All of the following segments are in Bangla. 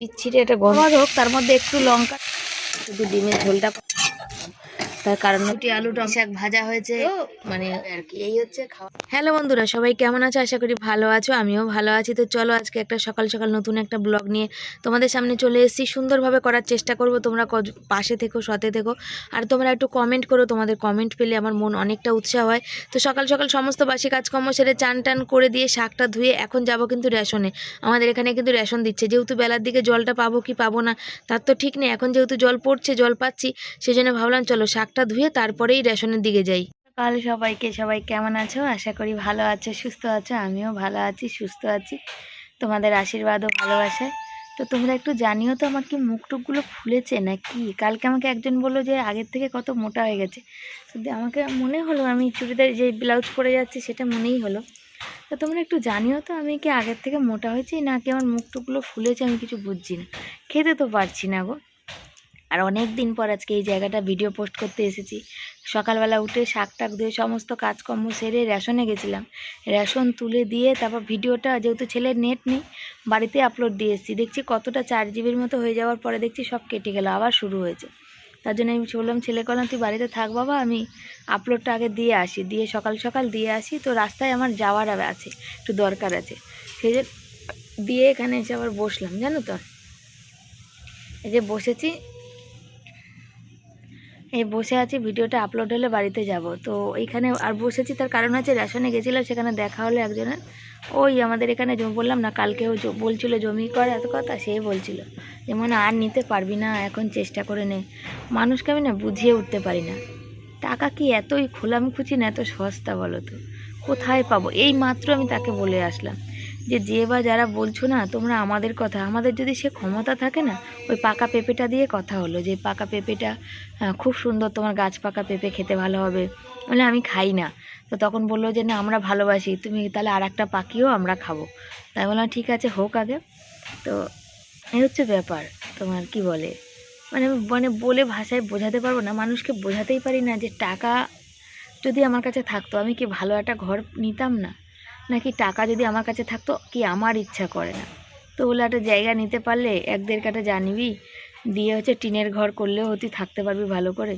ইচ্ছিরে এটা গন্ধ হোক, তার মধ্যে একটু লঙ্কা, শুধু ডিমের ঝোলটা, তার কারণ আলুটা শাক ভাজা হয়েছে, মানে আর কি এই হচ্ছে খাওয়া। হ্যালো বন্ধুরা, সবাই কেমন আছো? আশা করি ভালো আছো, আমিও ভালো আছি। তো চলো আজকে একটা সকাল সকাল নতুন একটা ব্লগ নিয়ে তোমাদের সামনে চলে এসেছি। সুন্দরভাবে করার চেষ্টা করব, তোমরা পাশে থেকো, সাথে থেকো, আর তোমরা একটু কমেন্ট করো। তোমাদের কমেন্ট পেলে আমার মন অনেকটা উৎসাহ হয়। তো সকাল সকাল সমস্ত বাসি কাজকর্ম সেরে চান টান করে দিয়ে শাকটা ধুয়ে এখন যাব কিন্তু রেশনে। আমাদের এখানে কিন্তু রেশন দিচ্ছে, যেহেতু বেলার দিকে জলটা পাবো কি পাবো না তার তো ঠিক নেই। এখন যেহেতু জল পড়ছে, জল পাচ্ছি, সেই জন্য ভাবলাম চলো শাকটা ধুয়ে তারপরেই রেশনের দিকে যাই। সকাল সবাই কেমন আছো? আশা করি ভালো আছো, সুস্থ আছো। আমিও ভালো আছি, সুস্থ আছি, তোমাদের আশীর্বাদ ও ভালোবাসায়। তো তোমরা একটু জানিও তো আমার কি মুখ টুকগুলো ফুলেছে নাকি। কালকে আমাকে একজন বললো যে আগের থেকে কত মোটা হয়ে গেছে। সত্যি আমাকে মনে হলো, আমি চুড়িদার যে ব্লাউজ পরে যাচ্ছি সেটা মনেই হলো। তো তোমরা একটু জানিও তো আমি কি আগের থেকে মোটা হয়েছি নাকি আমার মুখ টুকগুলো ফুলেছে, আমি কিছু বুঝছি না। খেতে তো পারছি না গো। আর অনেক দিন পর আজকে এই জায়গাটা ভিডিও পোস্ট করতে এসেছি। সকালবেলা উঠে শাক টাক ধুয়ে সমস্ত কাজকর্ম সেরে রেশনে গেছিলাম। রেশন তুলে দিয়ে তারপর ভিডিওটা, যেহেতু ছেলের নেট নেই, বাড়িতে আপলোড দিয়ে এসেছি। দেখছি কতটা 4 জিবির মতো হয়ে যাওয়ার পরে দেখছি সব কেটে গেল, আবার শুরু হয়েছে। তার জন্য আমি বললাম, ছেলে করলাম তুই বাড়িতে থাক বাবা, আমি আপলোডটা আগে দিয়ে আসি, দিয়ে সকাল সকাল দিয়ে আসি। তো রাস্তায় আমার যাওয়ার আছে, একটু দরকার আছে, সেই যে দিয়ে এখানে এসে আবার বসলাম। জানো তো, এই যে বসেছি, এই বসে আছি, ভিডিওটা আপলোড হলে বাড়িতে যাব। তো এইখানে আর বসেছি, তার কারণ হচ্ছে রেশনে গেছিলাম, সেখানে দেখা হলো একজনের। ওই আমাদের এখানে বললাম না কালকেও বলছিল জমি কর এত কথা, সে বলছিল যেমন আর নিতে পারবি না, এখন চেষ্টা করে নে। মানুষকে আমি না বুঝিয়ে উঠতে পারি না, টাকা কি এতই খোলামখুচি না, এত সস্তা বলো তো? কোথায় পাবো? এই মাত্র আমি তাকে বলে আসলাম যে বা যারা বলছো না তোমরা আমাদের কথা, আমাদের যদি সে ক্ষমতা থাকে না, ওই পাকা পেঁপেটা দিয়ে কথা হলো যে পাকা পেঁপেটা খুব সুন্দর, তোমার গাছ পাকা পেঁপে খেতে ভালো হবে। বলে আমি খাই না। তো তখন বললো যে না আমরা ভালোবাসি, তুমি তাহলে আর একটা পাকিও আমরা খাবো। তাই বললাম ঠিক আছে হোক আগে। তো এই হচ্ছে ব্যাপার। তোমার কি বলে, মানে মানে বলে ভাষায় বোঝাতে পারবো না, মানুষকে বোঝাতেই পারি না যে টাকা যদি আমার কাছে থাকতো আমি কি ভালো একটা ঘর নিতাম না? নাকি টাকা যদি আমার কাছে থাকতো কি আমার ইচ্ছা করে না? তো বলে একটা জায়গা নিতে পারলে 1-1.5 কাঠা জানিবি দিয়ে হচ্ছে টিনের ঘর করলেও হতি, থাকতে পারবি ভালো করে।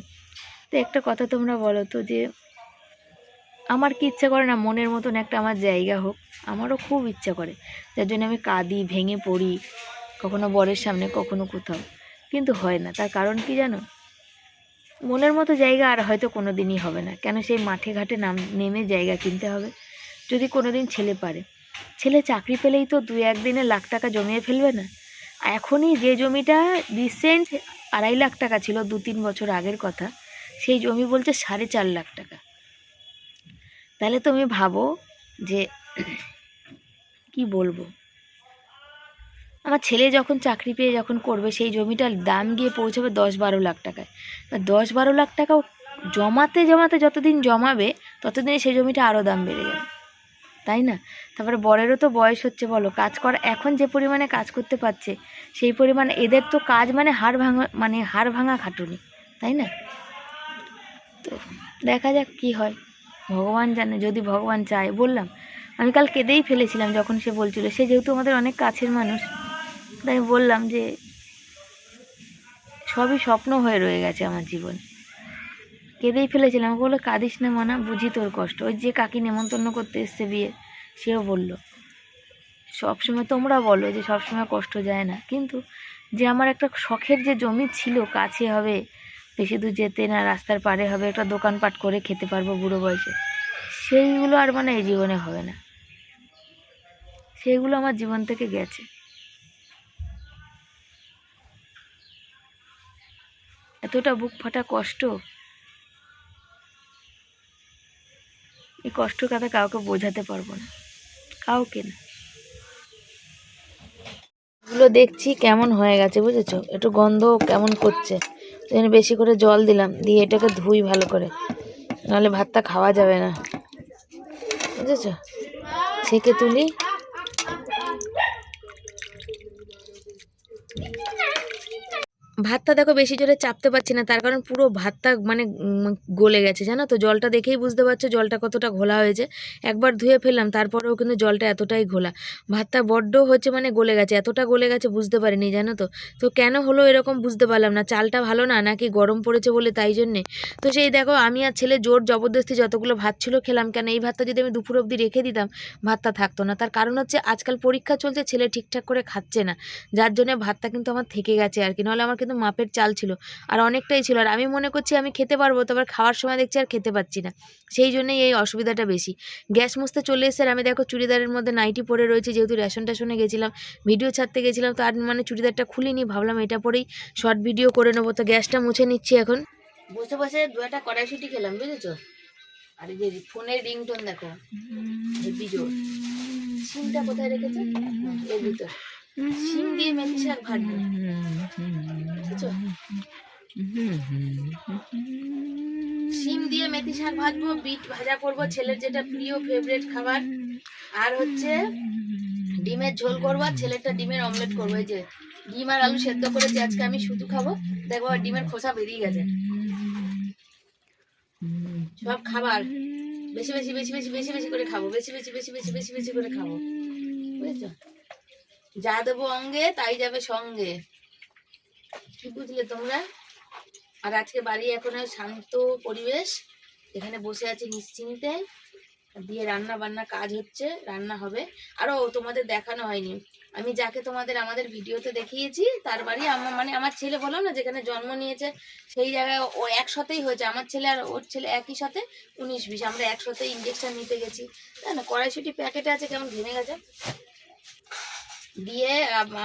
তো একটা কথা তোমরা বলো তো, যে আমার কি ইচ্ছা করে না মনের মতন একটা আমার জায়গা হোক? আমারও খুব ইচ্ছা করে, যার জন্য আমি কাঁদি, ভেঙে পড়ি, কখনো বরের সামনে, কখনো কোথাও, কিন্তু হয় না। তার কারণ কি জানো? মনের মতো জায়গা আর হয়তো কোনো দিনই হবে না। কেন? সেই মাঠে ঘাটে নেমে জায়গা কিনতে হবে। যদি কোনো দিন ছেলে পারে, ছেলে চাকরি পেলেই তো 2-1 দিনে লাখ টাকা জমিয়ে ফেলবে না? এখনই যে জমিটা রিসেন্ট 2.5 লাখ টাকা ছিল, 2-3 বছর আগের কথা, সেই জমি বলছে 4.5 লাখ টাকা। তাহলে তুমি ভাবো যে কি বলবো, আমার ছেলে যখন চাকরি পেয়ে যখন করবে, সেই জমিটার দাম গিয়ে পৌঁছাবে 10-12 লাখ টাকায়। 10-12 লাখ টাকাও জমাতে জমাতে যতদিন জমাবে ততদিনে সেই জমিটা আরও দাম বেড়ে যাবে, তাই না? তারপরে বরেরও তো বয়স হচ্ছে, বলো, কাজ করা এখন যে পরিমাণে কাজ করতে পারছে, সেই পরিমাণে এদের তো কাজ মানে হাড় ভাঙা খাটুনি, তাই না? তো দেখা যাক কি হয়, ভগবান জানে। যদি ভগবান চায়, বললাম আমি কাল কেঁদেই ফেলেছিলাম যখন সে বলছিল, সে যেহেতু আমাদের অনেক কাছের মানুষ, তাই বললাম যে সবই স্বপ্ন হয়ে রয়ে গেছে আমার জীবনে। কেঁদেই ফেলেছিলাম। আমাকে বললো কাঁদিস না মানা, বুঝি তোর কষ্ট। ওই যে কাকি নেমন্তন্ন করতে এসছে বিয়ে, সেও বলল সবসময় তোমরা বলো যে সবসময় কষ্ট যায় না, কিন্তু যে আমার একটা শখের যে জমি ছিল, কাছে হবে, বেশি দূর যেতে না, রাস্তার পাড়ে হবে, একটা দোকানপাট করে খেতে পারবো বুড়ো বয়সে, সেইগুলো আর মানে এই জীবনে হবে না। সেইগুলো আমার জীবন থেকে গেছে। এতটা বুক ফাটা কষ্ট, এই কষ্টের কথা কাউকে বোঝাতে পারবো না, কাউকে না। এগুলো দেখছি কেমন হয়ে গেছে, বুঝেছো? একটু গন্ধ কেমন করছে, সেখানে বেশি করে জল দিলাম, দিয়ে এটাকে ধুই ভালো করে, নাহলে ভাতটা খাওয়া যাবে না, বুঝেছো? ছেঁকে তুলি। ভাতটা দেখো বেশি জোরে চাপতে পারছি না, তার কারণ পুরো ভাতটা মানে গলে গেছে, জানো তো। জলটা দেখেই বুঝতে পারছো জলটা কতটা ঘোলা হয়েছে। একবার ধুয়ে ফেললাম, তারপরেও কিন্তু জলটা এতটাই ঘোলা। ভাতটা বড্ড হচ্ছে মানে গলে গেছে, এতটা গলে গেছে বুঝতে পারিনি, জানো তো। তো কেন হলো এরকম বুঝতে পারলাম না, চালটা ভালো না নাকি গরম পড়েছে বলে তাই জন্যে। তো সেই দেখো আমি আর ছেলে জোর জবরদস্তি যতগুলো ভাত ছিল খেলাম। কেন এই ভাতটা যদি আমি দুপুর অবধি রেখে দিতাম ভাতটা থাকতো না। তার কারণ হচ্ছে আজকাল পরীক্ষা চলছে, ছেলে ঠিকঠাক করে খাচ্ছে না, যার জন্য ভাতটা কিন্তু আমার থেকে গেছে আর কি। নাহলে আমার কিন্তু মাপের চাল ছিল আর অনেকটাই ছিল, আর আমি মনে করছি আমি খেতে পারবো, তবে খাওয়ার সময় দেখছি আর খেতে পাচ্ছি না। সেই জন্যই এই অসুবিধাটা বেশি। গ্যাস মুছতে চলে এসে আর আমি দেখো চুড়িদারের মধ্যে নাইটি পরে রয়েছে, যেহেতু রেশন টেশনে গেছিলাম, ভিডিও ছাড়তে গেছিলাম, তো আর মানে চুড়িদারটা খুলিনি, ভাবলাম এটা পরেই শর্ট ভিডিও করে নেবো। তো গ্যাসটা মুছে নিচ্ছি এখন। বসে বসে দু একটা কড়াইশুঁটি খেলাম, বুঝেছো। আর এই যে ফোনের রিংটোন দেখো, হেভি জোর। সিমটা কোথায় রেখেছে? এর ভিতর। শিম দিয়ে মেথি শাক ভাজবো, বুঝেছো। শিম দিয়ে মেথি শাক ভাজবো, বিট ভাজা করবো, ছেলের যেটা প্রিয় ফেভারিট খাবার। আর হচ্ছে ডিমের ঝোল করবো, আর ছেলেটা ডিমের অমলেট করবো। এই যে ডিম আর আলু সেদ্ধ করেছি, আজকে আমি শুধু খাবো। দেখবো আর ডিমের খোসা বেরিয়ে গেছে। সব খাবার বেশি বেশি বেশি বেশি বেশি বেশি করে খাবো, বেশি বেশি বেশি বেশি বেশি বেশি করে খাবো, বুঝেছো। যা দেবো অঙ্গে তাই যাবে সঙ্গে, কি বুঝলে তোমরা। আর আজকে বাড়ি এখন শান্ত পরিবেশ, এখানে বসে আছি নিশ্চিন্তে, দিয়ে রান্না বান্না কাজ হচ্ছে, রান্না হবে। আরো তোমাদের দেখানো হয়নি, আমি যাকে তোমাদের আমাদের ভিডিওতে দেখিয়েছি তার বাড়ি আমার মানে আমার ছেলে বলো না যেখানে জন্ম নিয়েছে সেই জায়গায় ও একসাথেই হয়েছে। আমার ছেলে আর ওর ছেলে একই সাথে 19-20, আমরা একসাথে ইঞ্জেকশন নিতে গেছি। তাই না, কড়াইশুঁটি প্যাকেটে আছে, কেমন ঘেমে গেছে। দিয়ে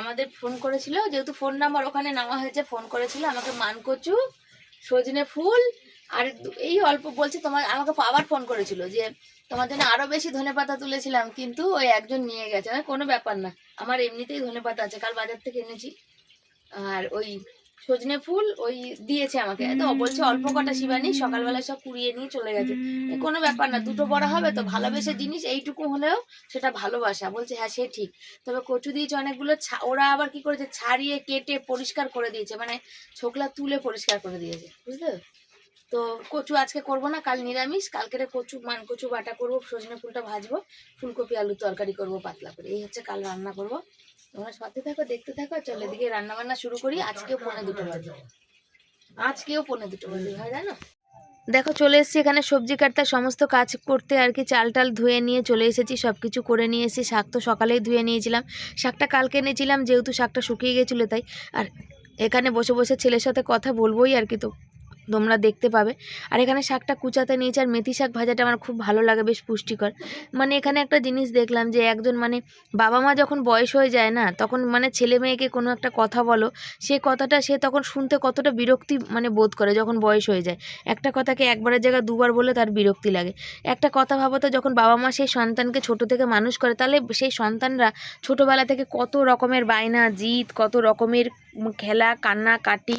আমাদের ফোন করেছিল, যেহেতু ফোন নাম্বার ওখানে নেওয়া হয়েছে, ফোন করেছিল আমাকে মানকচু, সজনে ফুল আর এই অল্প বলছে তোমার, আমাকে আবার ফোন করেছিল যে তোমার জন্য আরো বেশি ধনেপাতা তুলেছিলাম, কিন্তু ওই একজন নিয়ে গেছে। কোনো ব্যাপার না, আমার এমনিতেই ধনেপাতা আছে, কাল বাজার থেকে এনেছি। আর ওই সজনে ফুল ওই দিয়েছে আমাকে, তো বলছে অল্প কটা শিবানী, সকালবেলা সব কুড়িয়ে নিয়ে চলে গেছে। কোনো ব্যাপার না, দুটো বড় হবে তো, ভালোবেসে জিনিস এইটুকু হলেও সেটা ভালোবাসা। বলছে হ্যাঁ সে ঠিক, তবে কচু দিয়েছে অনেকগুলো, ওরা আবার কি করেছে ছাড়িয়ে কেটে পরিষ্কার করে দিয়েছে, মানে ছোকলা তুলে পরিষ্কার করে দিয়েছে, বুঝলে। তো কচু আজকে করব না, কাল নিরামিষ, কালকের কচু কচু বাটা করবো, সজনে ফুলটা ভাজবো, ফুলকপি আলু তরকারি করব পাতলা করে, এই হচ্ছে কাল রান্না করব। তোমরা সাথে থাকো, দেখতে থাকো, চলো এদিকে রান্না বান্না শুরু করি। আজকেও 1:45 বাজে, আজকেও 1:45 বাজে হয়, জানো। দেখো চলে এসেছি এখানে সবজি কাটতে, সমস্ত কাজ করতে আর কি। চাল টাল ধুয়ে নিয়ে চলে এসেছি, সব কিছু করে নিয়ে এসেছি। শাক তো সকালেই ধুয়ে নিয়েছিলাম, শাকটা কালকে এনেছিলাম, যেহেতু শাকটা শুকিয়ে গেছিলো তাই। আর এখানে বসে বসে ছেলের সাথে কথা বলবোই আর কি, তো তোমরা দেখতে পাবে। আর এখানে শাকটা কুচাতে নিয়েছি, আর মেথি শাক ভাজাটা আমার খুব ভালো লাগে, বেশ পুষ্টিকর। মানে এখানে একটা জিনিস দেখলাম যে একজন মানে বাবা মা যখন বয়স হয়ে যায় না, তখন মানে ছেলে মেয়েকে কোনো একটা কথা বলো, সে কথাটা সে তখন শুনতে কতটা বিরক্তি মানে বোধ করে যখন বয়স হয়ে যায়। একটা কথাকে একবারের জায়গায় দুবার বলে তার বিরক্তি লাগে। একটা কথা ভাবো তো, যখন বাবা মা সেই সন্তানকে ছোট থেকে মানুষ করে, তাহলে সেই সন্তানরা ছোটোবেলা থেকে কত রকমের বায়না জিদ, কত রকমের খেলা কান্না কাটি,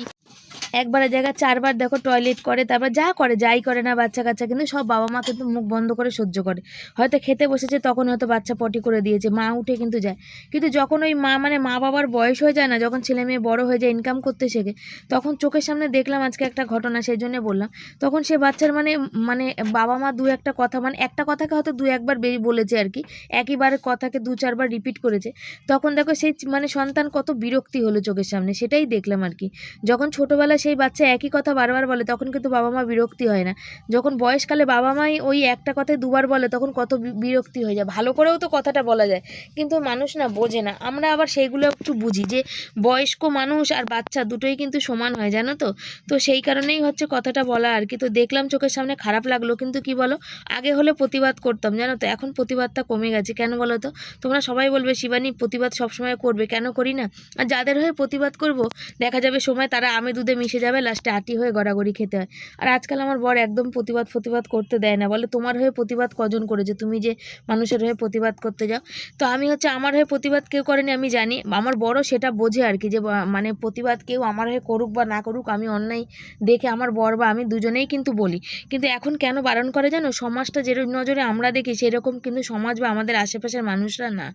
একবারের জায়গায় 4বার দেখো টয়লেট করে, তারপর যা করে যাই করে না বাচ্চা কাচ্চা, কিন্তু সব বাবা মা কিন্তু মুখ বন্ধ করে সহ্য করে। হয়তো খেতে বসেছে তখন হয়তো বাচ্চা পটি করে দিয়েছে, মা উঠে কিন্তু যায়। কিন্তু যখন ওই মা বাবার বয়স হয়ে যায় না, যখন ছেলে মেয়ে বড় হয়ে যায়, ইনকাম করতে শেখে, তখন চোখের সামনে দেখলাম আজকে একটা ঘটনা, সেই জন্য বললাম। তখন সে বাচ্চার মানে মানে বাবা মা দু একটা কথা, মানে একটা কথাকে হয়তো 2-1বার বলেছে আর কি, একইবারের কথাকে 2-4বার রিপিট করেছে। তখন দেখো সেই মানে সন্তান কত বিরক্তি হলো চোখের সামনে, সেটাই দেখলাম আর কি। যখন ছোটোবেলায় সেই বাচ্চা একই কথা বারবার বলে, তখন কিন্তু বাবা মা বিরক্তি হয় না। যখন বয়সকালে বাবা মাই ওই একটা কথায় 2বার বলে, তখন কত বিরক্তি হয়ে যায়। ভালো করেও তো কথাটা বলা যায়, কিন্তু মানুষ না বোঝে না। আমরা আবার সেইগুলো একটু বুঝি যে বয়স্ক মানুষ আর বাচ্চা দুটোই কিন্তু সমান হয়, জানো তো। তো সেই কারণেই হচ্ছে কথাটা বলা আর কি। তো দেখলাম চোখের সামনে, খারাপ লাগলো, কিন্তু কি বলো, আগে হলে প্রতিবাদ করতাম, জানো তো, এখন প্রতিবাদটা কমে গেছে। কেন বলো তো, তোমরা সবাই বলবে শিবানী প্রতিবাদ সবসময় করবে, কেন করি না। আর যাদের হয়ে প্রতিবাদ করব, দেখা যাবে সময় তারা আমে দুধে মিশিয়ে মিশে যাবে, লাস্টে আটি হয়ে গড়াগড়ি খেতে হয়। আর আজকাল আমার বর একদম প্রতিবাদ করতে দেয় না, বলে তোমার হয়ে প্রতিবাদ কজন করেছে, তুমি যে মানুষের হয়ে প্রতিবাদ করতে যাও। তো আমি হচ্ছে আমার হয়ে প্রতিবাদ কেউ করেনি আমি জানি, আমার বড় সেটা বোঝে আর কি, যে মানে প্রতিবাদ কেউ আমার হয়ে করুক বা না করুক, আমি অন্যায় দেখে আমার বর বা আমি দুজনেই কিন্তু বলি। কিন্তু এখন কেন বারণ করে জানো, সমাজটা যে নজরে আমরা দেখি সেরকম কিন্তু সমাজ বা আমাদের আশেপাশের মানুষরা না।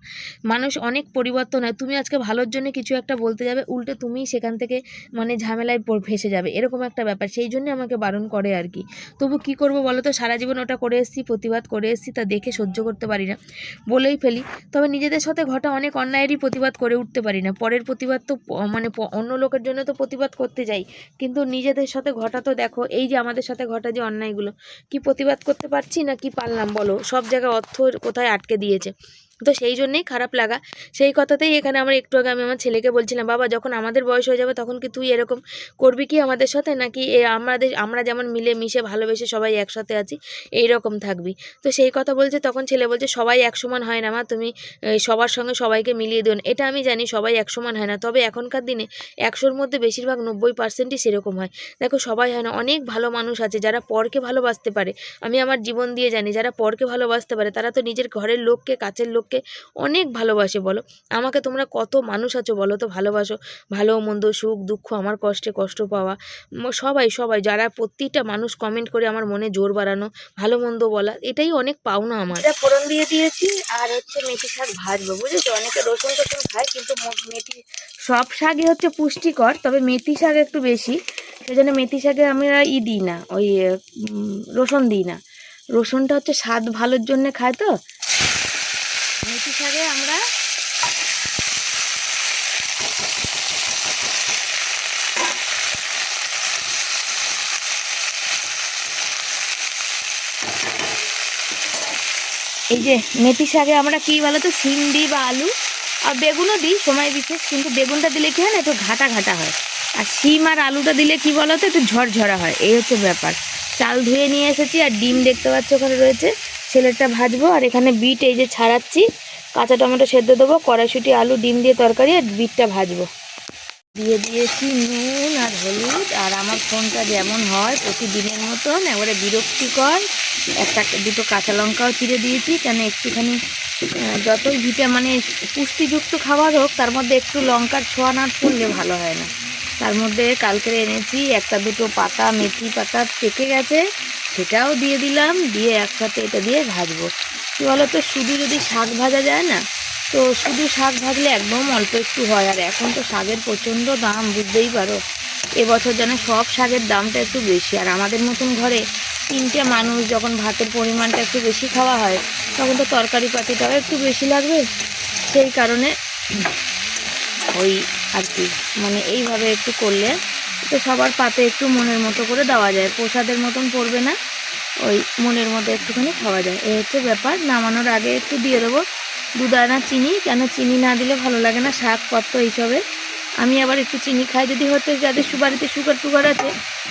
মানুষ অনেক পরিবর্তন হয়, তুমি আজকে ভালোর জন্য কিছু একটা বলতে যাবে, উল্টে তুমি সেখান থেকে মানে ঝামেলায় ফেসে যাবে, এরকম একটা ব্যাপার। সেই জন্য আমাকে বারণ করে আর কি। তবু কি করব বলো তো, সারা জীবন ওটা করে এসেছি, প্রতিবাদ করে এসেছি, তা দেখে সহ্য করতে পারি না, বলেই ফেলি। তবে নিজেদের সাথে ঘটা অনেক অন্যায়েরই প্রতিবাদ করে উঠতে পারি না। পরের প্রতিবাদ তো মানে অন্য লোকের জন্য তো প্রতিবাদ করতে যাই, কিন্তু নিজেদের সাথে ঘটা তো দেখো, এই যে আমাদের সাথে ঘটা যে অন্যায়গুলো, কি প্রতিবাদ করতে পারছি না, কি পারলাম বলো, সব জায়গায় অর্থ কোথায় আটকে দিয়েছে। তো সেই জন্যেই খারাপ লাগা। সেই কথাতেই এখানে আমরা একটু আগে আমি আমার ছেলেকে বলছিলাম, বাবা যখন আমাদের বয়স হয়ে যাবে তখন কি তুই এরকম করবি কি আমাদের সাথে, নাকি আমরা যেমন মিলে মিশে ভালোবেসে সবাই একসাথে আছি এই রকম থাকবি। তো সেই কথা বলছে, তখন ছেলে বলছে সবাই এক সমান হয় না মা, তুমি সবার সঙ্গে সবাইকে মিলিয়ে দিও না। এটা আমি জানি সবাই এক সমান হয় না, তবে এখনকার দিনে 100-র মধ্যে বেশিরভাগ 90%ই সেরকম হয়। দেখো সবাই হয় না, অনেক ভালো মানুষ আছে যারা পরকে ভালোবাসতে পারে। আমি আমার জীবন দিয়ে জানি যারা পরকে ভালোবাসতে পারে তারা তো নিজের ঘরের লোককে, কাছের লোককে অনেক ভালোবাসে। বলো আমাকে তোমরা কত মানুষ আছো বলো তো ভালোবাসো, ভালো মন্দ সুখ দুঃখ, আমার কষ্টে কষ্ট পাওয়া, সবাই সবাই যারা প্রত্যেকটা মানুষ কমেন্ট করে আমার মনে জোর বাড়ানো, ভালো মন্দ বলা, এটাই অনেক পাওনা আমার। এটা ফোড়ন দিয়ে দিয়েছি, আর হচ্ছে মেথি শাক ভাজবো, বুঝেছো। অনেকে রসুন টসুন খায়, কিন্তু মেথি সব শাকই হচ্ছে পুষ্টিকর, তবে মেথি শাক একটু বেশি, সেই জন্য মেথি শাকে আমরা দিই না, ওই রসুন দিই না। রসুনটা হচ্ছে স্বাদ ভালোর জন্য খায়, তো মেথি শাকে আমরা এই যে মেথি শাকে আমরা কী বলো তো, শিম দিই বা আলু, আর বেগুনও দিই সময় বিশেষ, কিন্তু বেগুনটা দিলে কী হয় না, একটু ঘাটা ঘাটা হয়, আর শিম আর আলুটা দিলে কী বলো তো, একটু ঝরঝরা হয়, এই হচ্ছে ব্যাপার। চাল ধুয়ে নিয়ে এসেছি, আর ডিম দেখতে পাচ্ছ ওখানে রয়েছে, ছেলেরটা ভাজবো, আর এখানে বিট এই যে ছাড়াচ্ছি, কাঁচা টমেটো সেদ্ধ দেবো, কড়াইশুঁটি আলু ডিম দিয়ে তরকারি, আর বিটটা ভাজবো। দিয়ে দিয়েছি নুন আর হলুদ, আর আমার ফোনটা যেমন হয় প্রতিদিনের মতন এবারে বিরক্তিকর, দুটো কাঁচা লঙ্কাও চিড়ে দিয়েছি, কেন একটুখানি যতই মানে পুষ্টিযুক্ত খাবার হোক তার মধ্যে একটু লঙ্কার ছোঁয়া না পড়লে ভালো হয় না। তার মধ্যে কালকে এনেছি একটা দুটো পাতা, মেথি পাতা পেকে গেছে, সেটাও দিয়ে দিলাম, দিয়ে একসাথে এটা দিয়ে ভাজবো। কী বলো তো, শুধু যদি শাক ভাজা যায় না, তো শুধু শাক ভাজলে একদম অল্প একটু হয়, আর এখন তো শাকের প্রচণ্ড দাম, বুঝতেই পারো। এবছর যেন সব শাকের দামটা একটু বেশি, আর আমাদের মতন ঘরে 3টে মানুষ যখন ভাতের পরিমাণটা একটু বেশি খাওয়া হয়, তখন তো তরকারি পাতিটাও একটু বেশি লাগবে। সেই কারণে ওই আর কি, মানে এইভাবে একটু করলে তো সবার পাতে একটু মনের মতো করে দেওয়া যায়, প্রসাদের মতন পড়বে না, ওই মনের মতো একটুখানি খাওয়া যায়, এই হচ্ছে ব্যাপার। নামানোর আগে একটু দিয়ে দেবো 2 দানা চিনি, কেন চিনি না দিলে ভালো লাগে না শাক পত্র এইসবে। আমি আবার একটু চিনি খাই, যদি হচ্ছে যাদের বাড়িতে সুগার আছে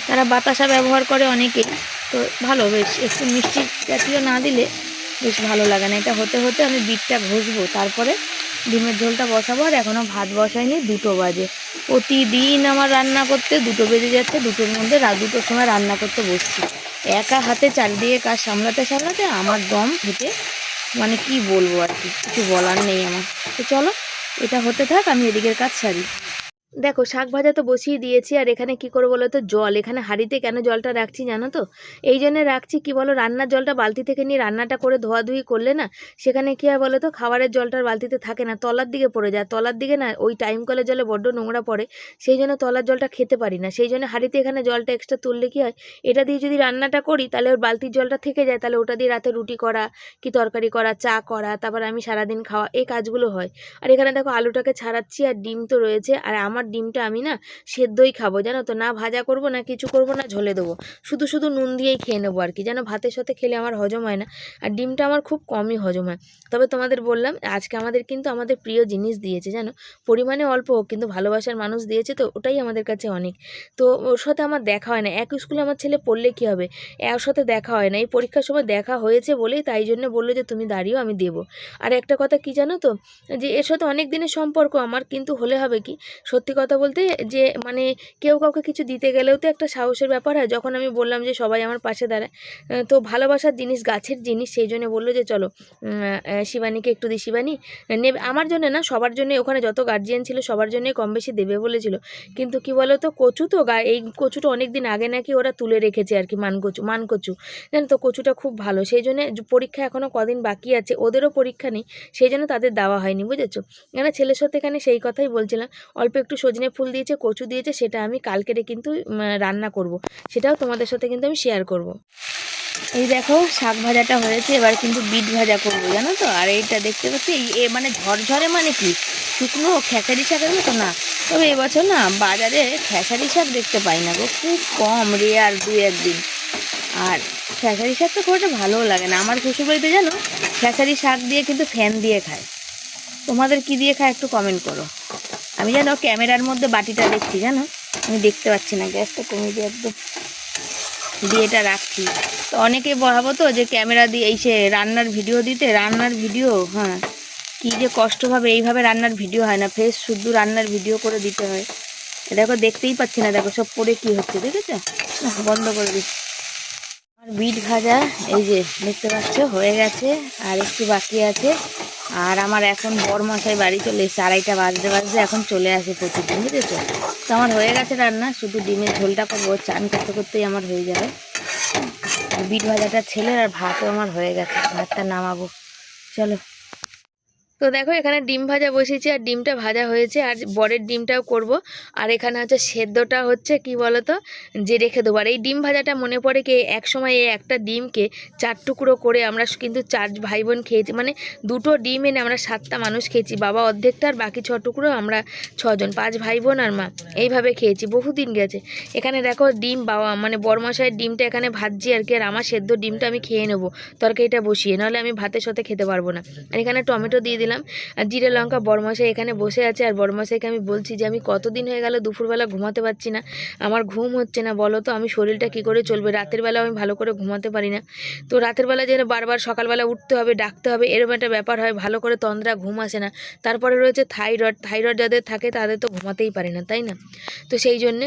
তারা বাতাসা ব্যবহার করে অনেকেই, তো ভালো, বেশ একটু মিষ্টি জাতীয় না দিলে বেশ ভালো লাগে না। এটা হতে হতে আমি বিটটা ঘষবো, তারপরে ডিমের ঝোলটা বসাবো, আর এখনও ভাত বসাইনি, 2টো বাজে। প্রতিদিন আমার রান্না করতে 2টো বেজে যাচ্ছে, 2টোর মধ্যে 2টোর সময় রান্না করতে বসছি, একা হাতে চারিদিকে কাজ সামলাতে সামলাতে আমার দম ফেটে, মানে কি বলবো আর কি, কিছু বলার নেই আমার। তো চলো এটা হতে থাক, আমি এদিকের কাজ সারি। দেখো শাক ভাজা তো বসিয়ে দিয়েছি, আর এখানে কি করবো বলো তো, জল এখানে হাঁড়িতে কেন জলটা রাখছি জানো তো, এই জন্য রাখছি, কি বলো, রান্নার জলটা বালতি থেকে নিয়ে রান্নাটা করে ধোয়াধুয়ি করলে না, সেখানে কী হয় বলো তো, খাবারের জলটার বালতিতে থাকে না, তলার দিকে পড়ে যায়, তলার দিকে না ওই টাইম কলের জলে বড্ড নোংরা পড়ে, সেই জন্য তলার জলটা খেতে পারি না, সেই জন্য হাঁড়িতে এখানে জলটা এক্সট্রা তুললে কী হয়, এটা দিয়ে যদি রান্নাটা করি তাহলে ওর বালতির জলটা থেকে যায়, তাহলে ওটা দিয়ে রাতে রুটি করা, কি তরকারি করা, চা করা, তারপর আমি সারাদিন খাওয়া, এই কাজগুলো হয়। আর এখানে দেখো আলুটাকে ছাড়াচ্ছি, আর ডিম তো রয়েছে, আর আমার ডিমটা আমি না সেদ্ধই খাবো জানো তো, না ভাজা করব না কিছু করব না, ঝোলে দেবো, শুধু শুধু নুন দিয়েই খেয়ে নেবো আর কি, যেন ভাতের সাথে খেলে আমার হজম হয় না, আর ডিমটা আমার খুব কমই হজম হয়। তবে তোমাদের বললাম আজকে আমাদের কিন্তু আমাদের প্রিয় জিনিস দিয়েছে জানো, পরিমাণে অল্প হোক কিন্তু ভালোবাসার মানুষ দিয়েছে, তো ওটাই আমাদের কাছে অনেক। তো ওর সাথে আমার দেখা হয় না, এক স্কুলে আমার ছেলে পড়লে কী হবে, ওর সাথে দেখা হয় না, এই পরীক্ষার সময় দেখা হয়েছে বলেই তাই জন্য বললো যে তুমি দাঁড়িয়েও আমি দেবো। আর একটা কথা কি জানো তো, যে এর সাথে অনেক দিনের সম্পর্ক আমার, কিন্তু হলে হবে কি, সত্যি সত্যি কথা বলতে যে মানে কেউ কাউকে কিছু দিতে গেলেও তো একটা সাহসের ব্যাপার হয়। যখন আমি বললাম যে সবাই আমার পাশে দাঁড়ায়, তো ভালোবাসার জিনিস, গাছের জিনিস, সেই জন্য বললো যে চলো শিবানীকে একটু দিই। শিবানী নেবে, আমার জন্য না সবার জন্য, ওখানে যত গার্জিয়ান ছিল সবার জন্যই কম বেশি দেবে বলেছিল। কিন্তু কি বলো তো, কচু তো এই কচুটা অনেক দিন আগে নাকি ওরা তুলে রেখেছে আর কি, মানকচু জানো তো, কচুটা খুব ভালো। সেই জন্য পরীক্ষা এখনও কদিন বাকি আছে, ওদেরও পরীক্ষা নেই, সেই জন্য তাদের দেওয়া হয়নি, বুঝেছো। এখানে ছেলের সাথে এখানে সেই কথাই বলছিলাম, অল্প একটু সজনে ফুল দিয়েছে, কচু দিয়েছে, সেটা আমি কালকেরে কিন্তু রান্না করব, সেটাও তোমাদের সাথে কিন্তু আমি শেয়ার করব। এই দেখো শাক ভাজাটা হয়েছে, এবার কিন্তু বিট ভাজা করবো জানো তো। আর এইটা দেখতে পাচ্ছি মানে ঝরঝরে, মানে কি শুকনো খেসারি শাকের মতো না। তবে এবছর না বাজারে খেসারি শাক দেখতে পাই না গো, খুব কম, রেয়ার 2-1 দিন। আর খেসারি শাক তো খুব একটা ভালোও লাগে না। আমার শ্বশুরবাড়িতে জানো খেসারি শাক দিয়ে কিন্তু ফ্যান দিয়ে খায়। তোমাদের কি দিয়ে খায় একটু কমেন্ট করো। আমি জানো ক্যামেরার মধ্যে বাটিটা দেখছি, জানো আমি দেখতে পাচ্ছি না, গ্যাসটা কমিয়ে দিয়ে একদম দিয়ে এটা রাখছি। তো অনেকে ভাবো তো যে ক্যামেরা দিয়ে এই সে রান্নার ভিডিও দিতে, রান্নার ভিডিও, হ্যাঁ কী যে কষ্টভাবে এইভাবে রান্নার ভিডিও হয় না, ফ্রেশ শুদ্ধ রান্নার ভিডিও করে দিতে হয়। দেখো দেখতেই পাচ্ছি না, দেখো সব পরে কি হচ্ছে দেখেছো, বন্ধ করে দিচ্ছি। আর বিট ভাজা এই যে দেখতে পাচ্ছ হয়ে গেছে, আর একটু বাকি আছে। আর আমার এখন বরমশাই বাড়ি চলে এসেছে, 2:30 বাজতে এখন চলে আসে প্রতিদিন, বুঝেছো। তো আমার হয়ে গেছে রান্না, শুধু ডিমের ঝোলটা করবো, চান করতে করতেই আমার হয়ে যাবে। আর বিট ভাজাটা ছেলের, আর ভাতও আমার হয়ে গেছে, ভাতটা নামাবো, চলো। তো দেখো এখানে ডিম ভাজা বসিয়েছি, আর ডিমটা ভাজা হয়েছে, আর বরের ডিমটাও করব। আর এখানে হচ্ছে সেদ্ধটা হচ্ছে কি বলতো, যে রেখে দেবো। আর এই ডিম ভাজাটা মনে পড়ে কি, এক সময় এই একটা ডিমকে 4 টুকরো করে আমরা কিন্তু 4 ভাই বোন খেয়েছি, মানে 2টো ডিম এনে আমরা 7টা মানুষ খেয়েছি, বাবা অর্ধেকটা আর বাকি 6 টুকরো আমরা 6 জন, 5 ভাই বোন আর মা, এইভাবে খেয়েছি, বহুদিন গেছে। এখানে দেখো ডিম বাবা মানে বরমশাইয়ের ডিমটা এখানে ভাজছি আর কি, আর আমার সেদ্ধ ডিমটা আমি খেয়ে নেবো তরকারিটা বসিয়ে, নাহলে আমি ভাতের সাথে খেতে পারবো না। আর এখানে টমেটো দিয়ে দিলাম, আর জিরে লঙ্কা। বরমশাই এখানে বসে আছে, আর বরমশাইকে আমি বলছি যে আমি কতদিন হয়ে গেল দুপুরবেলা ঘুমাতে পারছি না, আমার ঘুম হচ্ছে না, বলো তো আমি শরীরটা কি করে চলবে, রাতের বেলা আমি ভালো করে ঘুমাতে পারি না। তো রাতের বেলা যেন বারবার সকালবেলা উঠতে হবে, ডাকতে হবে, এরকম একটা ব্যাপার হয়, ভালো করে তন্দ্রা ঘুম আসে না। তারপরে রয়েছে থাইরয়েড যাদের থাকে তাদের তো ঘুমাতেই পারে না, তাই না। তো সেই জন্যে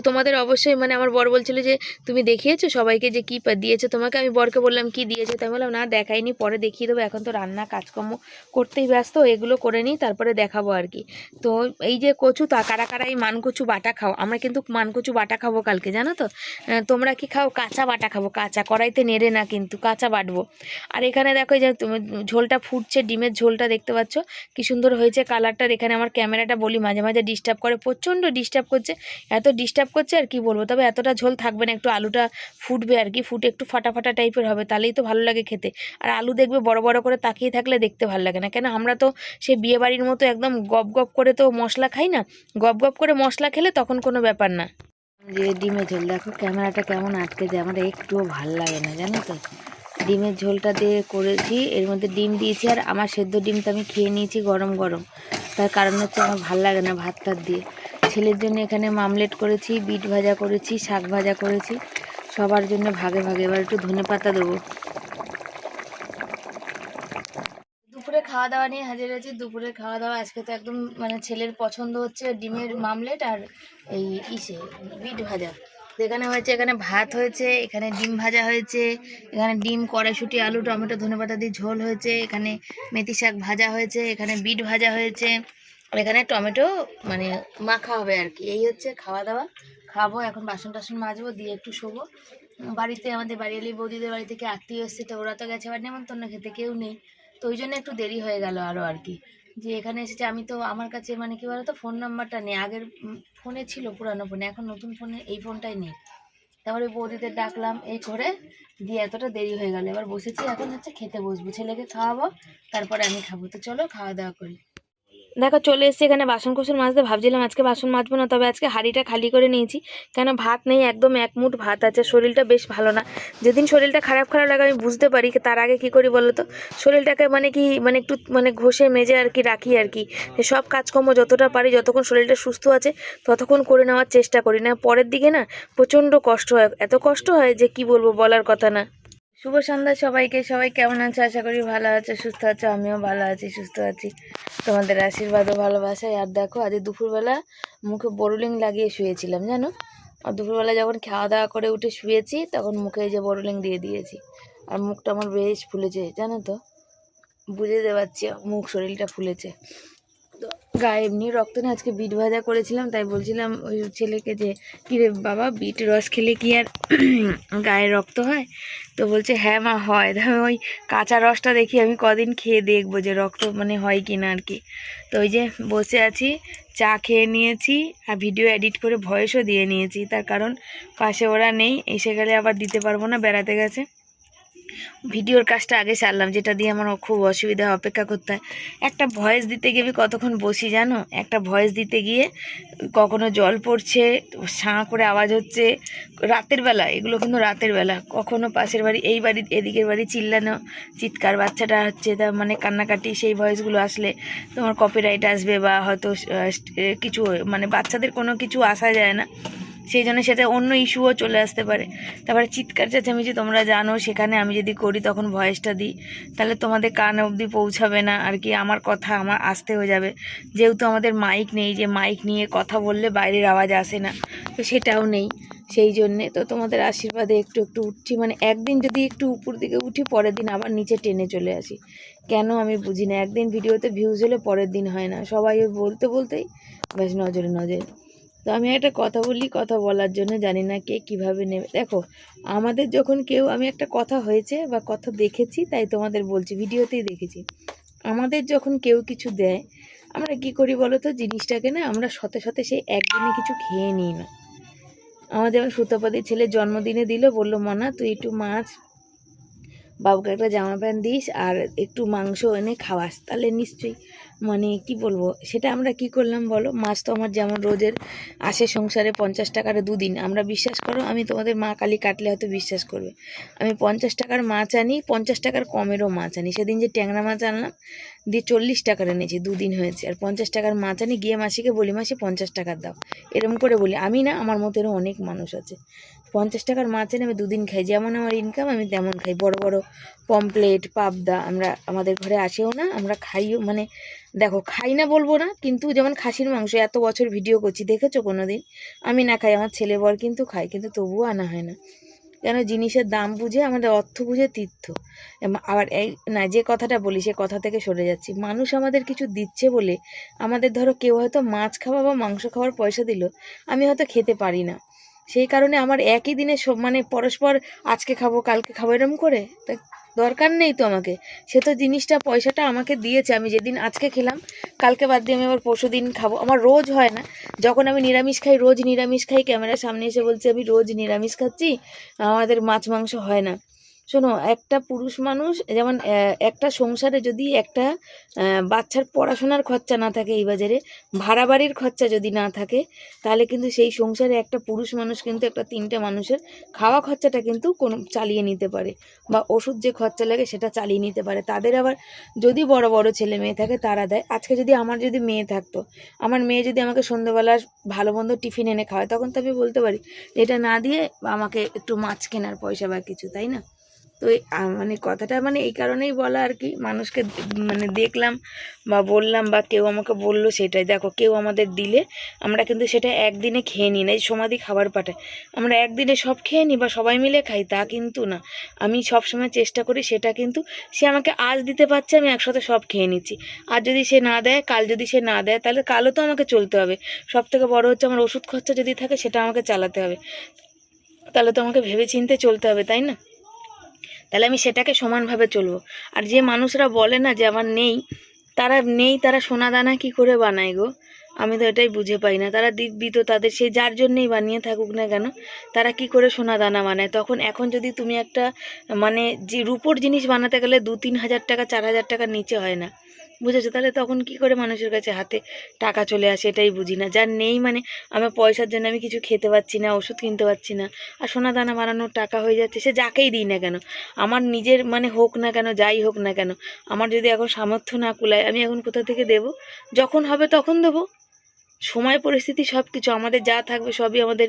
তোমাদের অবশ্যই, মানে আমার বর বলছিল যে তুমি দেখিয়েছো সবাইকে যে কী দিয়েছে তোমাকে। আমি বরকে বললাম কি দিয়েছে, তাই বললাম না দেখাইনি, পরে দেখিয়ে দেবো, এখন তো রান্না কাজকর্ম করতেই ব্যস্ত, এগুলো করে নিই তারপরে দেখাবো আর কি। তো এই যে কচু, তা কারা কারা এই মানকচু বাটা খাও, আমরা কিন্তু মানকচু বাটা খাবো কালকে, জানো তো। তোমরা কি খাও? কাঁচা বাটা খাবো, কাঁচা, কড়াইতে নেড়ে না, কিন্তু কাঁচা বাটবো। আর এখানে দেখো যে তুমি ঝোলটা ফুটছে, ডিমের ঝোলটা দেখতে পাচ্ছ কি সুন্দর হয়েছে কালারটার। এখানে আমার ক্যামেরাটা বলি মাঝে মাঝে ডিস্টার্ব করে, প্রচণ্ড ডিস্টার্ব করছে, এত ডিস্টার্ব করছে আর কি বলবো। তবে এতটা ঝোল থাকবে না, একটু আলুটা ফুটবে আর কি, ফুটে একটু ফাটা ফাটা টাইপের হবে, তাহলেই তো ভালো লাগে খেতে। আর আলু দেখবে বড় বড় করে তাকিয়ে থাকলে দেখতে ভালো লাগে না, কেন আমরা তো সে বিয়েবাড়ির মতো একদম গপ গপ করে তো মশলা খাই না, গপ গপ করে মশলা খেলে তখন কোনো ব্যাপার না। যে ডিমের ঝোল দেখো ক্যামেরাটা কেমন আটকে যায়, আমার একটুও ভাল লাগে না, জানো তো। ডিমের ঝোলটা দিয়ে করেছি, এর মধ্যে ডিম দিয়েছি, আর আমার সেদ্ধ ডিমটা আমি খেয়ে নিয়েছি গরম গরম, তার কারণ হচ্ছে আমার ভাল লাগে না ভাত টাত দিয়ে। ছেলের জন্য এখানে মামলেট করেছি, বিট ভাজা করেছি, শাক ভাজা করেছি, সবার জন্য ভাগে ভাগে। এবার একটু ধনেপাতা দেবো। দুপুরে খাওয়া দাওয়া নিয়ে হাজির হয়েছি। দুপুরে খাওয়া দাওয়া আজকে তো একদম মানে ছেলের পছন্দ হচ্ছে ডিমের মামলেট আর এই বিট ভাজা। এখানে হয়েছে, এখানে ভাত হয়েছে, এখানে ডিম ভাজা হয়েছে, এখানে ডিম, কড়াইশুঁটি, আলু, টমেটো, ধনেপাতা দিয়ে ঝোল হয়েছে, এখানে মেথি শাক ভাজা হয়েছে, এখানে বিট ভাজা হয়েছে, আর এখানে টমেটো মানে মাখা হবে আর কি। এই হচ্ছে খাওয়া দাওয়া। খাবো এখন, বাসন টাসন মাজবো, দিয়ে একটু শোবো। বাড়িতে আমাদের বাড়িয়ালি বৌদিদের বাড়ি থেকে আত্মীয় এসছে, তো ওরা তো গেছে আবার নেমন্তন্ন খেতে, কেউ নেই, তো ওই জন্য একটু দেরি হয়ে গেল আরও আর কি। যে এখানে এসেছে, আমি তো আমার কাছে মানে কি বলতো ফোন নাম্বারটা নেই, আগের ফোনে ছিল পুরানো ফোনে, এখন নতুন ফোনে এই ফোনটাই নেই। তারপরে বৌদিদের ডাকলাম এই করে, দিয়ে এতটা দেরি হয়ে গেল। এবার বসেছি, এখন হচ্ছে খেতে বসবো, ছেলেকে খাওয়াবো, তারপরে আমি খাবো। তো চলো খাওয়া দাওয়া করি। দেখো চলে এসেছি এখানে বাসন কোসন মাজতে, ভাবছিলাম আজকে বাসন মাজবো না, তবে আজকে হাঁড়িটা খালি করে নিয়েছি, কেন ভাত নেই, একদম 1 মুঠ ভাত আছে, শরীরটা বেশ ভালো না। যেদিন শরীরটা খারাপ খারাপ লাগে আমি বুঝতে পারি, তার আগে কি করি বলো তো, শরীরটাকে মানে কি মানে একটু মানে ঘষে মেজে আর কি রাখি আর কি, সব কাজকর্ম যতটা পারি, যতক্ষণ শরীরটা সুস্থ আছে ততক্ষণ করে নেওয়ার চেষ্টা করি, না পরের দিকে না প্রচণ্ড কষ্ট হয়, এত কষ্ট হয় যে কি বলবো, বলার কথা না। শুভ সন্ধ্যা সবাইকে। সবাই কেমন আছে? আশা করি ভালো আছে, সুস্থ আছে। আমিও ভালো আছি, সুস্থ আছি, তোমাদের আশীর্বাদ ও ভালোবাসায়। আর দেখো, আজ দুপুরবেলা মুখে বোরোলিং লাগিয়ে শুয়েছিলাম জানো। আর দুপুরবেলা যখন খাওয়া দাওয়া করে উঠে শুয়েছি, তখন মুখে এই যে বোরোলিং দিয়ে দিয়েছি। আর মুখটা আমার বেশ ফুলেছে জানো তো, বুঝতে পারছি মুখ শরীরটা ফুলেছে। তো গায়ে এমনি রক্ত নেই। আজকে বিট ভাজা করেছিলাম, তাই বলছিলাম ওই ছেলেকে যে কিরে বাবা, বিট রস খেলে কি আর গায়ে রক্ত হয়? তো বলছে হ্যাঁ মা হয়। তো ওই কাঁচা রসটা দেখি আমি কদিন খেয়ে দেখবো যে রক্ত মানে হয় কি না আর কি। তো ওই যে বসে আছি, চা খেয়ে নিয়েছি, আর ভিডিও এডিট করে ভয়েসও দিয়ে নিয়েছি। তার কারণ পাশে ওরা নেই, এসে গেলে আবার দিতে পারবো না, বেড়াতে গেছে। ভিডিওর কাজটা আগে সারলাম, যেটা দিয়ে আমার খুব অসুবিধা, অপেক্ষা করতে হয়। একটা ভয়েস দিতে গিয়ে আমি কতক্ষণ বসি জানো। একটা ভয়েস দিতে গিয়ে কখনো জল পড়ছে, সাঁ করে আওয়াজ হচ্ছে, রাতের বেলা এগুলো কিন্তু রাতের বেলা। কখনো পাশের বাড়ি, এই বাড়ি, এদিকের বাড়ি চিল্লানো, চিৎকার, বাচ্চাটা হচ্ছে তা মানে কান্নাকাটি, সেই ভয়েসগুলো আসলে তোমার কপিরাইট আসবে, বা হয়তো কিছু মানে বাচ্চাদের কোনো কিছু আসা যায় না, সেই জন্য সেটা অন্য ইস্যুও চলে আসতে পারে। তারপরে চিৎকার চেঁচামেচি তোমরা জানো, সেখানে আমি যদি করি তখন ভয়েসটা দিই, তাহলে তোমাদের কানে অবধি পৌঁছাবে না আর কি। আমার কথা আমার আসতে হয়ে যাবে, যেহেতু আমাদের মাইক নেই, যে মাইক নিয়ে কথা বললে বাইরের আওয়াজ আসে না, তো সেটাও নেই। সেই জন্যে তো তোমাদের আশীর্বাদে একটু একটু উঠছি, মানে একদিন যদি একটু উপর দিকে উঠি, পরের দিন আবার নিচে টেনে চলে আসি। কেন আমি বুঝি না, একদিন ভিডিওতে ভিউজ হলে পরের দিন হয় না, সবাই ওই বলতে বলতেই ব্যাস নজরে নজরে। তো আমি একটা কথা বলি, কথা বলার জন্য জানি না কে কিভাবে নেবে। দেখো, আমাদের যখন কেউ, আমি একটা কথা হয়েছে বা কথা দেখেছি তাই তোমাদের বলছি, ভিডিওতেই দেখেছি, আমাদের যখন কেউ কিছু দেয়, আমরা কি করি বলো তো, জিনিসটাকে না আমরা সাথে সাথে সেই একদিনে কিছু খেয়ে নিই না। আমার যেমন সুতপাদির ছেলে জন্মদিনে দিল, বললো মনা তুই একটু মাছ, বাবুকে একটা জামা প্যান্ট দিস, আর একটু মাংস এনে খাওয়াস, তাহলে নিশ্চয়ই মানে কি বলবো, সেটা আমরা কি করলাম বলো। মাছ তো আমার যেমন রোজের আসে সংসারে 50 টাকার দুদিন, আমরা বিশ্বাস করো, আমি তোমাদের মা কালী কাটলে হয়তো বিশ্বাস করবে, আমি 50 টাকার মাছ আনি, 50 টাকার কমেরও মাছ আনি। সেদিন যে ট্যাংরা মাছ আনলাম, দিয়ে 40 টাকার এনেছি, দুদিন হয়েছে। আর 50 টাকার মাছ আনি, গিয়ে মাসিকে বলি মাসি 50 টাকার দাও, এরম করে বলি। আমি না, আমার মতো এরকম অনেক মানুষ আছে। 50 টাকার মাছ এনে আমি দুদিন খাই, যেমন আমার ইনকাম আমি তেমন খাই। বড় বড় পমপ্লেট, পাবদা আমরা, আমাদের ঘরে আসেও না, আমরা খাইও, মানে দেখো খাই না বলবো না, কিন্তু যেমন খাসির মাংস এত বছর ভিডিও করছি, দেখেছো কোনো দিন আমি না খাই? আমার ছেলে বর কিন্তু খায়, কিন্তু তবুও আনা হয় না। কেন? জিনিসের দাম বুঝে, আমাদের অর্থ বুঝে তীর্থ। আবার এই না, যে কথাটা বলি সে কথা থেকে সরে যাচ্ছি। মানুষ আমাদের কিছু দিচ্ছে বলে, আমাদের ধরো কেউ হয়তো মাছ খাওয়া বা মাংস খাওয়ার পয়সা দিল, আমি হয়তো খেতে পারি না, সেই কারণে আমার একই দিনে সব মানে পরস্পর আজকে খাবো কালকে খাবো এরম করে, তা দরকার নেই তো আমাকে। সে তো জিনিসটা, পয়সাটা আমাকে দিয়েছে, আমি যেদিন আজকে খেলাম, কালকে বাদ দিয়ে আমি আবার পরশু দিন খাবো। আমার রোজ হয় না, যখন আমি নিরামিষ খাই, রোজ নিরামিষ খাই, ক্যামেরার সামনে এসে বলছি আমি রোজ নিরামিষ খাচ্ছি, আমাদের মাছ মাংস হয় না। শোনো, একটা পুরুষ মানুষ যেমন, একটা সংসারে যদি একটা বাচ্চার পড়াশোনার খরচা না থাকে, এই বাজারে ভাড়া বাড়ির খরচা যদি না থাকে, তাহলে কিন্তু সেই সংসারে একটা পুরুষ মানুষ কিন্তু একটা 3টে মানুষের খাওয়া খরচাটা কিন্তু কোনো চালিয়ে নিতে পারে, বা ওষুধ যে খরচা লাগে সেটা চালিয়ে নিতে পারে। তাদের আবার যদি বড় বড় ছেলে মেয়ে থাকে তারা দেয়। আজকে যদি আমার যদি মেয়ে থাকতো, আমার মেয়ে যদি আমাকে সন্ধ্যেবেলার ভালো মন্দ টিফিন এনে খাওয়ায়, তখন তো আমি বলতে পারি এটা না দিয়ে আমাকে একটু মাছ কেনার পয়সা বা কিছু, তাই না? তো মানে কথাটা মানে এই কারণেই বলা আর কি, মানুষকে মানে দেখলাম বা বললাম, বা কেউ আমাকে বললো, সেটাই। দেখো, কেউ আমাদের দিলে আমরা কিন্তু সেটা একদিনে খেয়ে নিই না। এই সমাধি খাবার পাঠায়, আমরা একদিনে সব খেয়ে নিই বা সবাই মিলে খাই, তা কিন্তু না। আমি সবসময় চেষ্টা করি সেটা, কিন্তু সে আমাকে আজ দিতে পারছে, আমি একসাথে সব খেয়ে নিচ্ছি। আর যদি সে না দেয়, কাল যদি সে না দেয়, তাহলে কালও তো আমাকে চলতে হবে। সব থেকে বড় হচ্ছে আমার ওষুধ খরচা যদি থাকে, সেটা আমাকে চালাতে হবে, তাহলে তো আমাকে ভেবে চিন্তে চলতে হবে, তাই না? তাহলে আমি সেটাকে সমানভাবে চলবো। আর যে মানুষরা বলে না যে আমার নেই, তারা নেই, তারা সোনা দানা কী করে বানায় গো? আমি তো এটাই বুঝে পাই না। তারা দিব্যি তো তাদের, সে যার জন্যেই বানিয়ে থাকুক না কেন, তারা কি করে সোনা দানা বানায়? তখন এখন যদি তুমি একটা মানে যে রূপোর জিনিস বানাতে গেলে 2-3 হাজার টাকা, 4 হাজার টাকার নিচে হয় না, বুঝেছো? তাহলে তখন কি করে মানুষের কাছে হাতে টাকা চলে আসে, এটাই বুঝি না। যার নেই মানে, আমার পয়সার জন্য আমি কিছু খেতে পাচ্ছি না, ওষুধ কিনতে পারছি না, আর সোনা দানা বানানোর টাকা হয়ে যাচ্ছে, সে যাকেই দিই না কেন, আমার নিজের মানে হোক না কেন, যাই হোক না কেন, আমার যদি এখন সামর্থ্য না কুলায়, আমি এখন কোথা থেকে দেবো? যখন হবে তখন দেবো। সময় পরিস্থিতি সব কিছু আমাদের যা থাকবে সবই আমাদের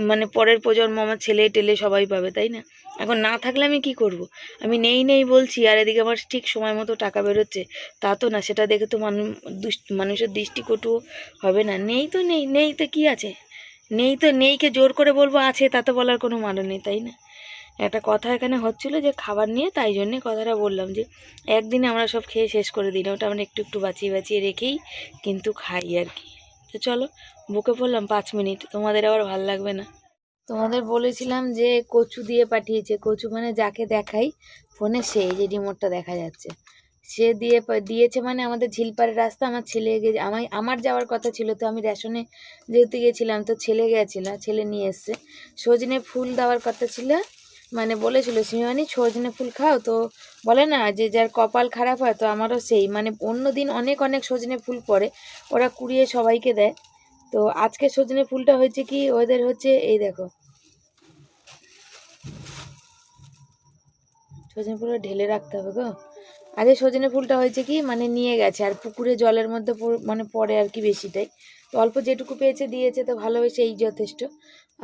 মানে পরের প্রজন্ম, আমার ছেলে টেলে সবাই পাবে, তাই না? এখন না থাকলে আমি কি করব? আমি নেই নেই বলছি আর এদিকে আমার ঠিক সময় মতো টাকা বেরোচ্ছে, তা তো না। সেটা দেখে তো মানুষের দৃষ্টিকটু হবে না। নেই তো নেই, নেই তো কি আছে, নেই তো নেইকে জোর করে বলবো আছে, তা তো বলার কোনো মানে নেই, তাই না? একটা কথা এখানে হচ্ছিল যে খাবার নিয়ে, তাই জন্যে কথাটা বললাম যে একদিনে আমরা সব খেয়ে শেষ করে দিই না, ওটা আমরা একটু একটু বাঁচিয়ে বাঁচিয়ে রেখেই কিন্তু খাই আর কি। তো চলো, বুকে পড়লাম 5 মিনিট, তোমাদের আবার ভাল লাগবে না। তোমাদের বলেছিলাম যে কচু দিয়ে পাঠিয়েছে, কচু মানে যাকে দেখাই ফোনে সেই যে রিমোটটা দেখা যাচ্ছে, সে দিয়েছে মানে আমাদের ঝিলপাড়ের রাস্তা। আমার ছেলে আমার যাওয়ার কথা ছিল, তো আমি রেশনে যেহেতু গেছিলাম তো ছেলে গেছিল, ছেলে নিয়ে এসছে। সজনে ফুল দেওয়ার কথা ছিল, মানে বলেছিল সিমানি সজনে ফুল খাও, তো বলে না যে যার কপাল খারাপ হয়, তো আমারও সেই, মানে অন্য দিন অনেক অনেক সজনে ফুল পড়ে, ওরা কুড়িয়ে সবাইকে দেয়। তো আজকে সজনে ফুলটা হয়েছে কি ওদের হচ্ছে, এই দেখো সজনে ফুলটা ঢেলে রাখতে হবে গো। আজকে সজনে ফুলটা হয়েছে কি মানে নিয়ে গেছে, আর পুকুরে জলের মধ্যে মানে পড়ে আর কি বেশিটাই, তো অল্প যেটুকু পেয়েছে দিয়েছে, তো ভালো হয়েছে এই যথেষ্ট।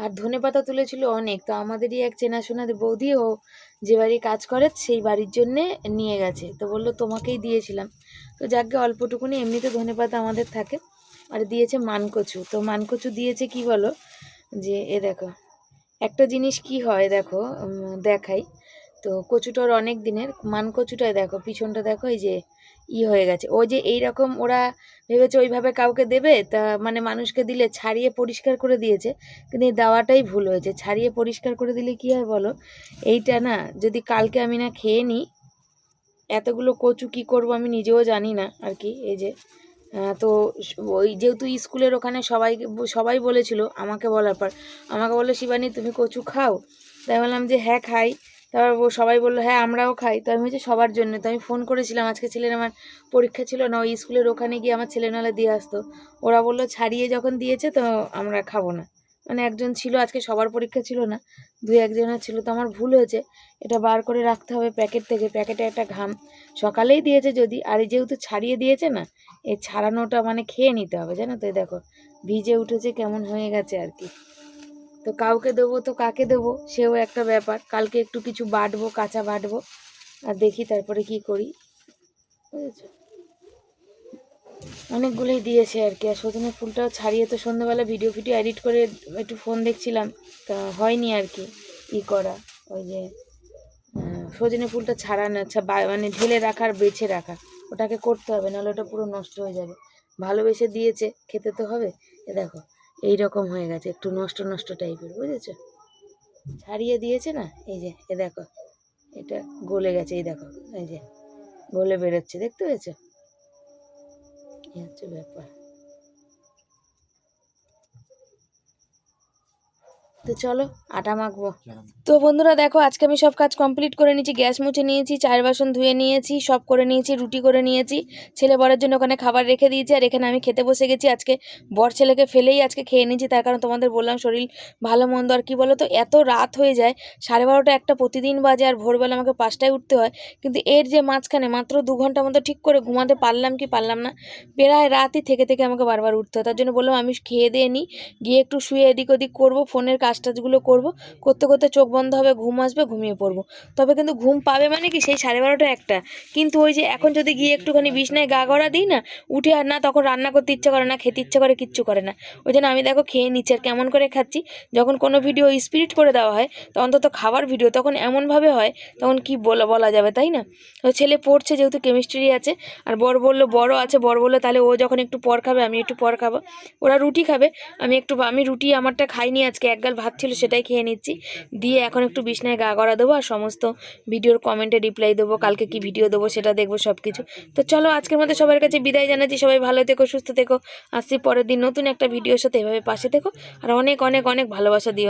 আর ধনেপাতা তুলেছিল অনেক, তো আমাদেরই এক চেনাশোনা বৌদি, ও যে বাড়ি কাজ করে সেই বাড়ির জন্যে নিয়ে গেছে, তো বললো তোমাকেই দিয়েছিলাম। তো যাকে অল্পটুকুনি, এমনিতে ধনেপাতা আমাদের থাকে। আর দিয়েছে মানকচু, তো মানকচু দিয়েছে কি বলো, যে এ দেখো একটা জিনিস কি হয় দেখো, দেখাই। তো কচুটার অনেক দিনের, মানকচুটায় দেখো পিছনটা দেখো, এই যে হয়ে গেছে। ওই যে এইরকম ওরা ভেবেছে ওইভাবে কাউকে দেবে, তা মানে মানুষকে দিলে ছাড়িয়ে পরিষ্কার করে দিয়েছে, কিন্তু এই দেওয়াটাই ভুল হয়েছে। ছাড়িয়ে পরিষ্কার করে দিলে কি হয় বলো, এইটা না যদি কালকে আমি না খেয়ে নিই, এতগুলো কচু কি করব আমি নিজেও জানি না আর কি। এই যে তো ওই যেহেতু স্কুলের ওখানে সবাই বলেছিল, আমাকে বলার পর আমাকে বললো শিবানী তুমি কচু খাও, তাই বললাম যে হ্যাঁ খাই। তারপর সবাই বললো হ্যাঁ আমরাও খাই, তো আমি হচ্ছে সবার জন্য। তো আমি ফোন করেছিলাম, আজকে ছেলের আমার পরীক্ষা ছিল না, ওই স্কুলের ওখানে গিয়ে আমার ছেলে নাহলে দিয়ে আসতো। ওরা বললো ছাড়িয়ে যখন দিয়েছে তো আমরা খাবো না, মানে একজন ছিল আজকে, সবার পরীক্ষা ছিল না, 2-1 জনের ছিল। তো আমার ভুল হয়েছে, এটা বার করে রাখতে হবে প্যাকেট থেকে, প্যাকেটে একটা ঘাম, সকালেই দিয়েছে যদি, আর যেহেতু ছাড়িয়ে দিয়েছে না, এই ছাড়ানোটা মানে খেয়ে নিতে হবে, জানো তো। এই দেখো ভিজে উঠেছে, কেমন হয়ে গেছে আর কি। তো কাউকে দেবো তো কাকে দেবো সেও একটা ব্যাপার। কালকে একটু কিছু বাটবো, কাঁচা বাটবো, আর দেখি তারপরে কি করি, বুঝেছো। অনেকগুলোই দিয়েছে আর কি। আর সজনে ফুলটাও ছাড়িয়ে তো সন্ধ্যাবেলা ভিডিও এডিট করে একটু ফোন দেখছিলাম, তা হয়নি আর কি করা। ওই যে সজনে ফুলটা ছাড়ানো, আচ্ছা মানে ঢেলে রাখার বেছে রাখা, ওটাকে করতে হবে, নাহলে ওটা পুরো নষ্ট হয়ে যাবে। ভালোবেসে দিয়েছে, খেতে তো হবে। এ দেখো এই রকম হয়ে গেছে, একটু নষ্ট নষ্ট টাইপের, বুঝেছো। ছাড়িয়ে দিয়েছে না, এই যে এ দেখো এটা গলে গেছে, এই দেখো এই যে গলে বেরোচ্ছে, দেখতে পেয়েছো, এই হচ্ছে ব্যাপার। তো চলো আটা মাখবো। তো বন্ধুরা দেখো আজকে আমি সব কাজ কমপ্লিট করে নিয়েছি, গ্যাস মুছে নিয়েছি, চায়ের বাসন ধুয়ে নিয়েছি, সব করে নিয়েছি, রুটি করে নিয়েছি, ছেলে বরের জন্য ওখানে খাবার রেখে দিয়েছি, আর এখানে আমি খেতে বসে গেছি। আজকে বর ছেলেকে ফেলেই আজকে খেয়ে নিয়েছি, তার কারণ তোমাদের বললাম শরীর ভালো মন্দ। আর কি বলো তো, এত রাত হয়ে যায়, 12:30 একটা প্রতিদিন বাজে, আর ভোরবেলা আমাকে 5টায় উঠতে হয়। কিন্তু এর যে মাঝখানে মাত্র 2 ঘন্টা মতো ঠিক করে ঘুমাতে পারলাম কি পারলাম না, প্রায় রাতই থেকে থেকে আমাকে বারবার উঠতে হয়। তার জন্য বললাম আমি খেয়ে দিয়ে নিই, গিয়ে একটু শুয়ে এদিক ওদিক করবো, ফোনের কাজ টাজগুলো করবো, করতে করতে চোখ বন্ধ হবে, ঘুম আসবে, ঘুমিয়ে পড়বো। তবে কিন্তু ঘুম পাবে মানে কি সেই 12:30 একটা, কিন্তু ওই যে এখন যদি গিয়ে একটুখানি বিছনায় গা গড়া দিই না, উঠে আর না তখন রান্না করতে ইচ্ছা করে না, খেতে ইচ্ছা করে, কিচ্ছু করে না। ওই জন্য আমি দেখো খেয়ে নিচ্ছি। আর কেমন করে খাচ্ছি, যখন কোনো ভিডিও স্পিরিট করে দেওয়া হয়, তখন তো খাবার ভিডিও তখন এমনভাবে হয়, তখন কি বলা যাবে, তাই না। তো ছেলে পড়ছে যেহেতু কেমিস্ট্রি আছে, আর বর বললো বড় আছে, বর বললো তাহলে ও যখন একটু পর খাবে আমি একটু পর খাবো, ওরা রুটি খাবে, আমি রুটি আমারটা খাইনি আজকে, এক গাল ভাত ছিল সেটাই খেয়ে নিচ্ছি। দিয়ে এখন একটু বিছনায় গা গড়া দেবো, আর সমস্ত ভিডিওর কমেন্টে রিপ্লাই দেবো, কালকে কি ভিডিও দেবো সেটা দেখবো সব কিছু। তো চলো আজকের মধ্যে সবার কাছে বিদায় জানাচ্ছি, সবাই ভালো থেকো, সুস্থ থেকো, আসছি পরের দিন নতুন একটা ভিডিওর সাথে, এভাবে পাশে থেকো, আর অনেক অনেক অনেক ভালোবাসা দিও।